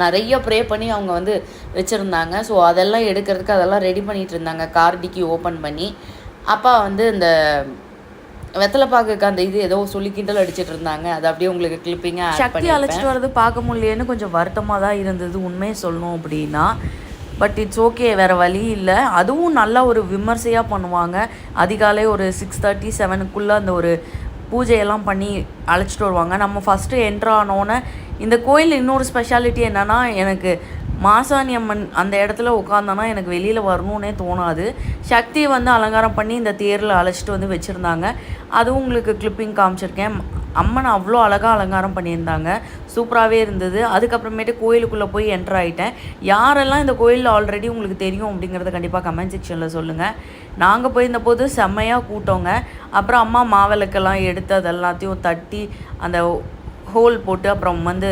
நிறைய ப்ரே பண்ணி அவங்க வந்து வச்சுருந்தாங்க. ஸோ அதெல்லாம் எடுக்கிறதுக்கு அதெல்லாம் ரெடி பண்ணிகிட்டு இருந்தாங்க, கார் டிக்கி ஓப்பன் பண்ணி. அப்பா வந்து இந்த வெத்தலைப்பாக்குக்கு அந்த இது ஏதோ சொல்லி கிண்டல் அடிச்சிட்டு இருந்தாங்க. அது அப்படியே உங்களுக்கு கிளிப்பிங்காக சக்தி அழைச்சிட்டு வரது பார்க்க முடியலேன்னு கொஞ்சம் வருத்தமாக தான் இருந்தது உண்மையை சொல்லணும் அப்படின்னா. பட் இட்ஸ் ஓகே, வேறு வழி இல்லை. அதுவும் நல்லா ஒரு விமர்சையாக பண்ணுவாங்க. அதிகாலை ஒரு 6:30 7க்குள்ளே அந்த ஒரு பூஜையெல்லாம் பண்ணி அழைச்சிட்டு வருவாங்க. நம்ம ஃபஸ்ட்டு என்ட்ரு ஆனோன்னே இந்த கோயில் இன்னொரு ஸ்பெஷாலிட்டி என்னென்னா, எனக்கு மாசாணி அம்மன் அந்த இடத்துல உட்காந்தோன்னா எனக்கு வெளியில் வரணுன்னே தோணாது. சக்தியை வந்து அலங்காரம் பண்ணி இந்த தேரில் அழைச்சிட்டு வந்து வச்சுருந்தாங்க. அதுவும் உங்களுக்கு கிளிப்பிங் காமிச்சிருக்கேன். அம்மனை அவ்வளோ அழகாக அலங்காரம் பண்ணியிருந்தாங்க, சூப்பராகவே இருந்தது. அதுக்கப்புறமேட்டு கோயிலுக்குள்ளே போய் என்ட்ரு ஆகிட்டேன். யாரெல்லாம் இந்த கோயிலில் ஆல்ரெடி உங்களுக்கு தெரியும் அப்படிங்கிறத கண்டிப்பாக கமெண்ட் செக்ஷனில் சொல்லுங்கள். நாங்கள் போயிருந்த போது செம்மையாக கூட்டோங்க. அப்புறம் அம்மா மாவிளக்கெல்லாம் எடுத்து அது எல்லாத்தையும் தட்டி அந்த ஹோல் போட்டு அப்புறம் வந்து